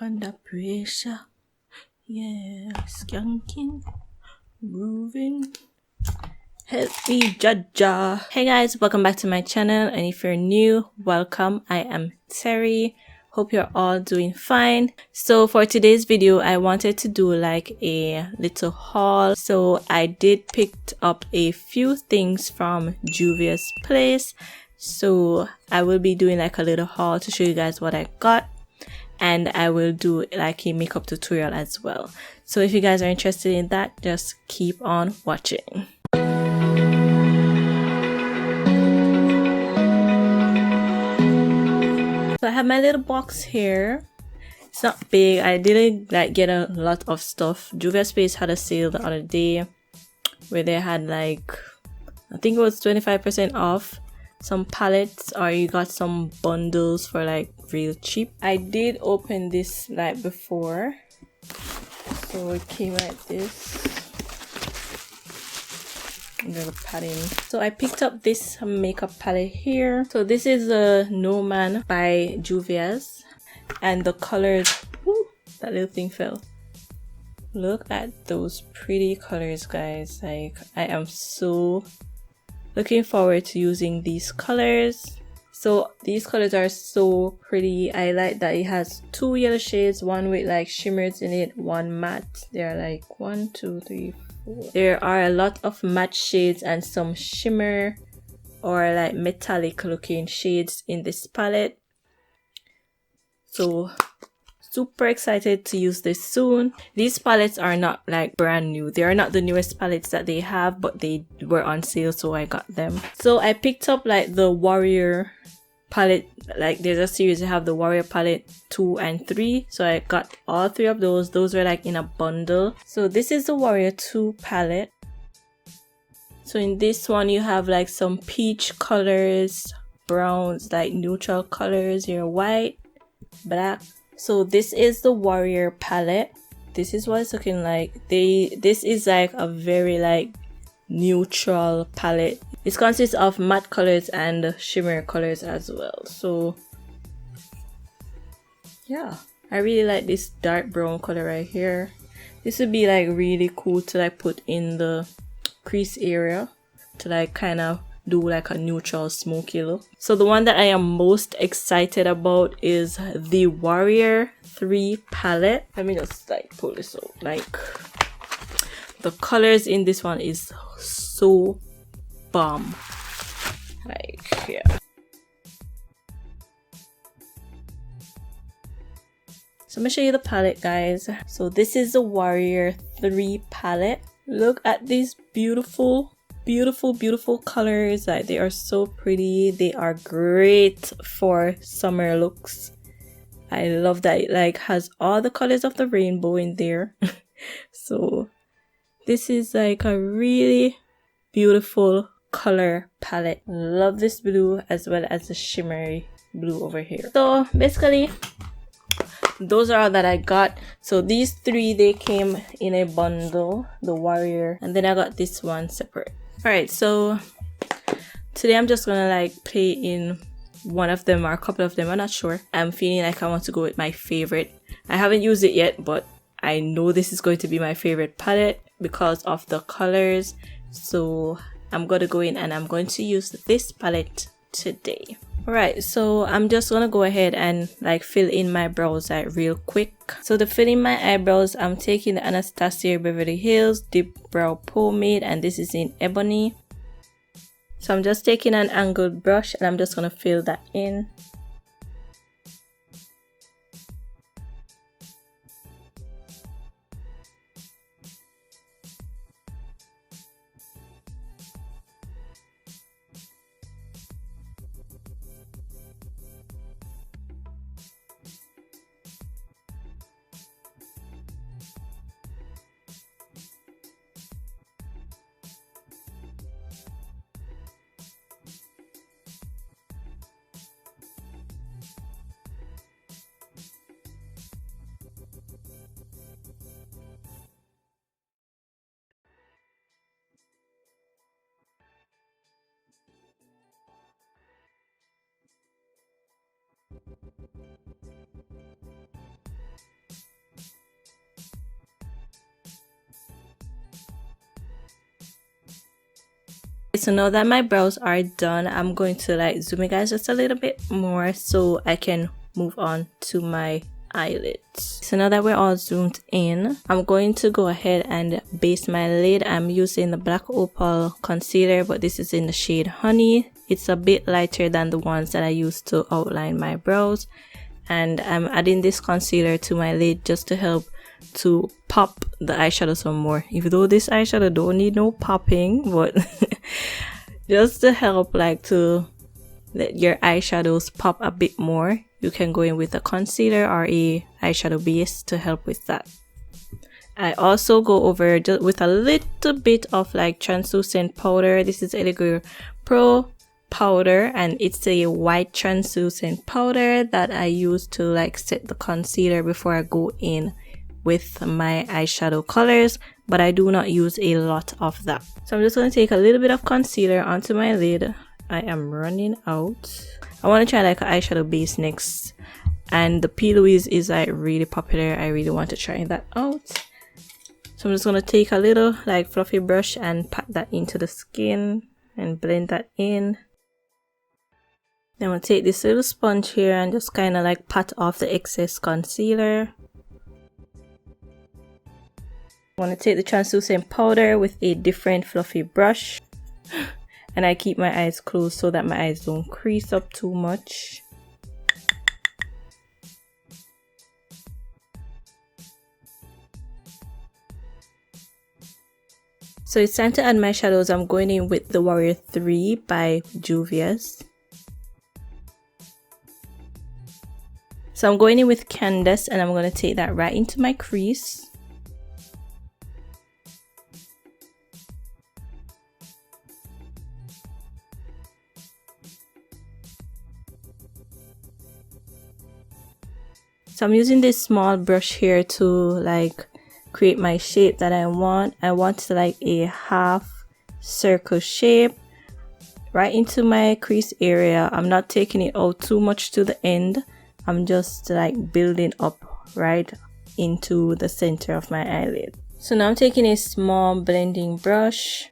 under pressure. Yeah, skanking, moving. Help me, Jaja. Hey guys, welcome back to my channel, and if you're new, welcome. I am Terry. Hope you're all doing fine. So for today's video, I wanted to do like a little haul. So I did pick up a few things from Juvia's place. So I will be doing like a little haul to show you guys what I got. And I will do like a makeup tutorial as well. So if you guys are interested in that, just keep on watching. So I have my little box here. It's not big. I didn't like get a lot of stuff. Juvia Space had a sale the other day where they had like, I think it was 25% off some palettes, or you got some bundles for like real cheap. I did open this like before, so it came like this. Little padding. So I picked up this makeup palette here. So this is a No Man by JUVIAS, and the colors, whoo, that little thing fell. Look at those pretty colors, guys. Like, I am so looking forward to using these colors. So these colors are so pretty. I like that it has two yellow shades, one with like shimmers in it, one matte. There are like 1, 2, 3, 4. There are a lot of matte shades and some shimmer or like metallic looking shades in this palette. So super excited to use this soon. These palettes are not like brand new. They are not the newest palettes that they have, but they were on sale, so I got them. So I picked up like the Warrior palette. Like there's a series, I have the Warrior palette 2 and 3, so I got all 3 of those. Those were like in a bundle. So this is the Warrior 2 palette. So in this one you have like some peach colors, browns, like neutral colors here, white, black. So this is the Warrior palette. This is what it's looking like. This is like a very like neutral palette. It consists of matte colors and shimmer colors as well. So yeah, I really like this dark brown color right here. This would be like really cool to like put in the crease area to like kind of do like a neutral smoky look. So the one that I am most excited about is the Warrior 3 palette. Let me just like pull this out. Like the colors in this one is so bomb. Like, yeah. So I'm gonna show you the palette, guys. So this is the Warrior 3 palette. Look at these beautiful colors. Like, they are so pretty. They are great for summer looks. I love that it like has all the colors of the rainbow in there. So this is like a really beautiful color palette. Love this blue as well as the shimmery blue over here. So basically those are all that I got. So these 3, they came in a bundle, the Warrior, and then I got this one separate. Alright, so today I'm just gonna like play in one of them or a couple of them. I'm not sure. I'm feeling like I want to go with my favorite. I haven't used it yet, but I know this is going to be my favorite palette because of the colors. So I'm gonna go in and I'm going to use this palette today. Alright, so I'm just gonna go ahead and like fill in my brows like real quick. So to fill in my eyebrows, I'm taking the Anastasia Beverly Hills Deep Brow Pomade, and this is in Ebony. So I'm just taking an angled brush and I'm just gonna fill that in. So now that my brows are done, I'm going to like zoom you guys just a little bit more so I can move on to my eyelids. So now that we're all zoomed in, I'm going to go ahead and base my lid. I'm using the Black Opal concealer, but this is in the shade Honey. It's a bit lighter than the ones that I used to outline my brows, and I'm adding this concealer to my lid just to help to pop the eyeshadow some more, even though this eyeshadow don't need no popping, but just to help like to let your eyeshadows pop a bit more. You can go in with a concealer or a eyeshadow base to help with that. I also go over just with a little bit of like translucent powder. This is Elegir Pro powder, and it's a white translucent powder that I use to like set the concealer before I go in with my eyeshadow colors, but I do not use a lot of that. So I'm just going to take a little bit of concealer onto my lid. I am running out. I want to try like an eyeshadow base next, and the P. Louise is like really popular. I really want to try that out. So I'm just going to take a little like fluffy brush and pat that into the skin and blend that in. Then I'm going to take this little sponge here and just kind of like pat off the excess concealer. I want to take the translucent powder with a different fluffy brush, and I keep my eyes closed so that my eyes don't crease up too much. So it's time to add my shadows. I'm going in with the Warrior 3 by JUVIAS. So I'm going in with Candace, and I'm going to take that right into my crease. So I'm using this small brush here to like create my shape that I want. I want like a half circle shape right into my crease area. I'm not taking it out too much to the end. I'm just like building up right into the center of my eyelid. So now I'm taking a small blending brush.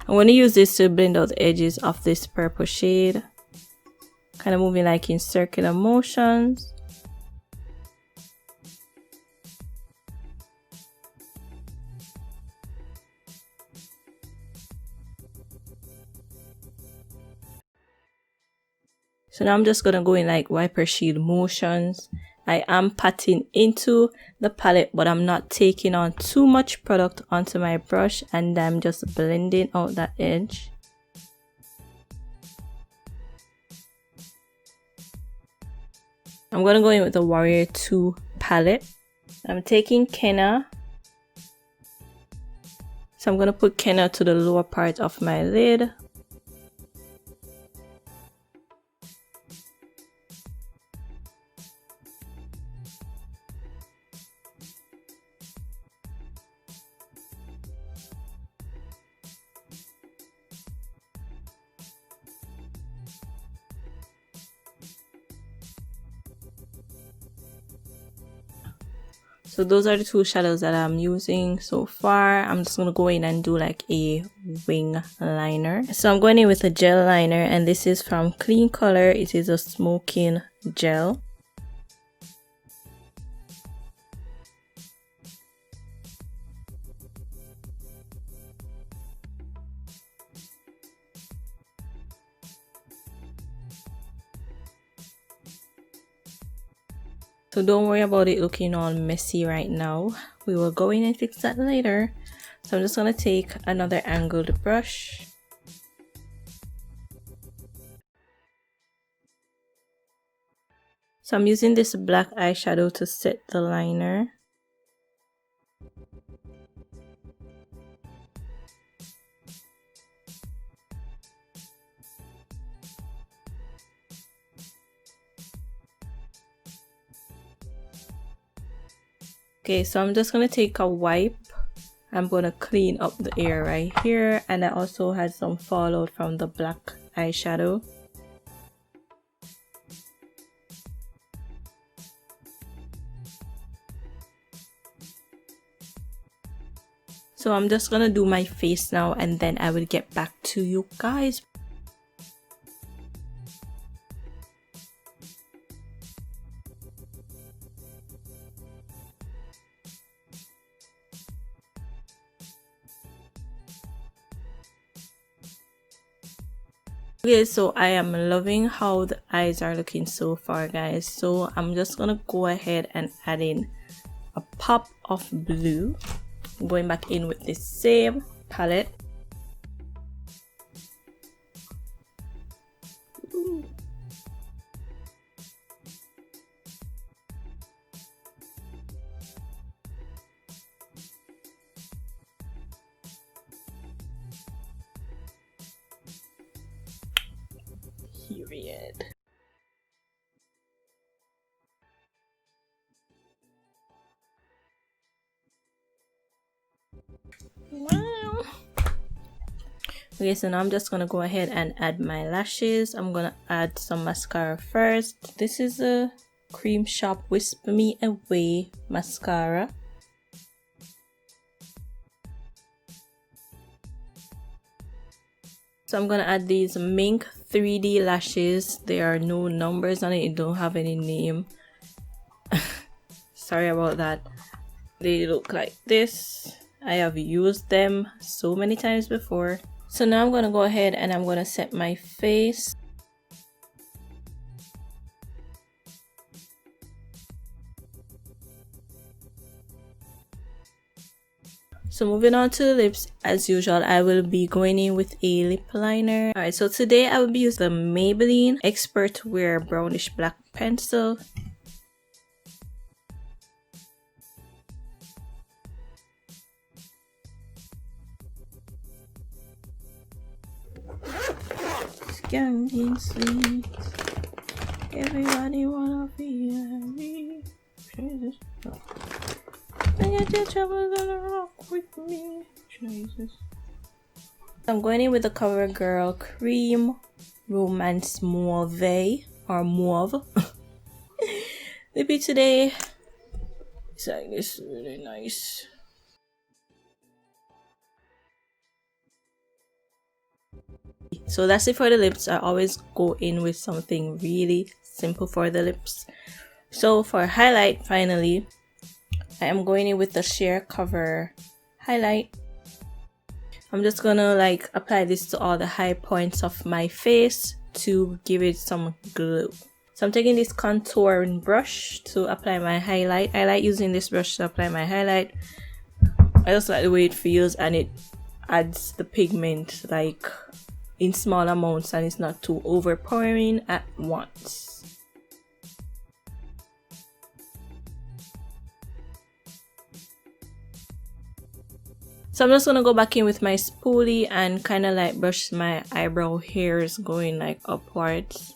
I'm going to use this to blend out the edges of this purple shade. Kind of moving like in circular motions. So now I'm just going to go in like wiper shield motions. I am patting into the palette, but I'm not taking on too much product onto my brush, and I'm just blending out that edge. I'm going to go in with the Warrior 2 palette. I'm taking Kenna. So I'm going to put Kenna to the lower part of my lid. So those are the two shadows that I'm using so far. I'm just going to go in and do like a wing liner. So I'm going in with a gel liner, and this is from Clean Color. It is a smoking gel. So don't worry about it looking all messy right now. We will go in and fix that later. So I'm just going to take another angled brush. So I'm using this black eyeshadow to set the liner. Okay, so I'm just going to take a wipe. I'm going to clean up the area right here, and I also had some fallout from the black eyeshadow. So I'm just gonna do my face now and then I will get back to you guys. Okay, so I am loving how the eyes are looking so far, guys. So I'm just gonna go ahead and add in a pop of blue. I'm going back in with the same palette. Period. Wow. Okay, so now I'm just gonna go ahead and add my lashes. I'm gonna add some mascara first. This is a Cream Shop Whisper Me Away mascara. So I'm gonna add these Mink 3D lashes. There are no numbers on it, don't have any name. Sorry about that. They look like this. I have used them so many times before. So now I'm gonna go ahead and I'm gonna set my face. So moving on to the lips, as usual, I will be going in with a lip liner. Alright, so today I will be using the Maybelline Expert Wear Brownish Black Pencil. Skanking sweet, everybody wanna be happy. Jesus. I get your trouble gonna rock with me. Jesus. I'm going in with the CoverGirl Cream Romance Mauve or Mauve. Lippy today. It's like this, really nice. So that's it for the lips. I always go in with something really simple for the lips. So for highlight, finally, I am going in with the Sheer Cover highlight. I'm just gonna like apply this to all the high points of my face to give it some glow. So I'm taking this contouring brush to apply my highlight. I like using this brush to apply my highlight. I just like the way it feels and it adds the pigment like in small amounts and it's not too overpowering at once. So I'm just gonna go back in with my spoolie and kind of like brush my eyebrow hairs going like upwards.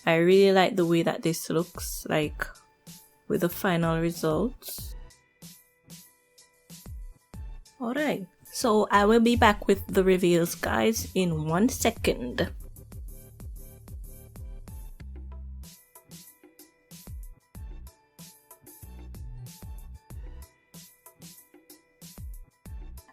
I really like the way that this looks like with the final results. Alright, so I will be back with the reveals, guys, in 1 second.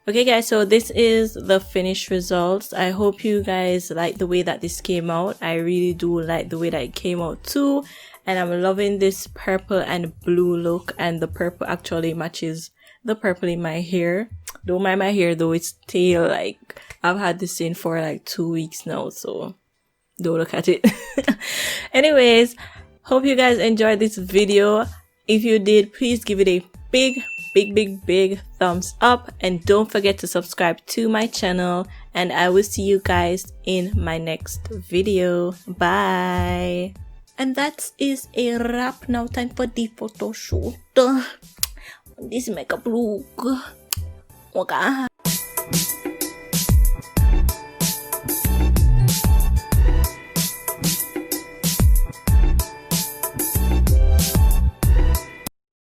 Okay guys, so this is the finished results. I hope you guys like the way that this came out. I really do like the way that it came out too, and I'm loving this purple and blue look, and the purple actually matches the purple in my hair. Don't mind my hair though, it's still like I've had this in for like 2 weeks now, so don't look at it. Anyways, hope you guys enjoyed this video. If you did, please give it a big thumbs up, and don't forget to subscribe to my channel, and I will see you guys in my next video. Bye. And that is a wrap. Now time for the photo shoot. This makeup look. Okay.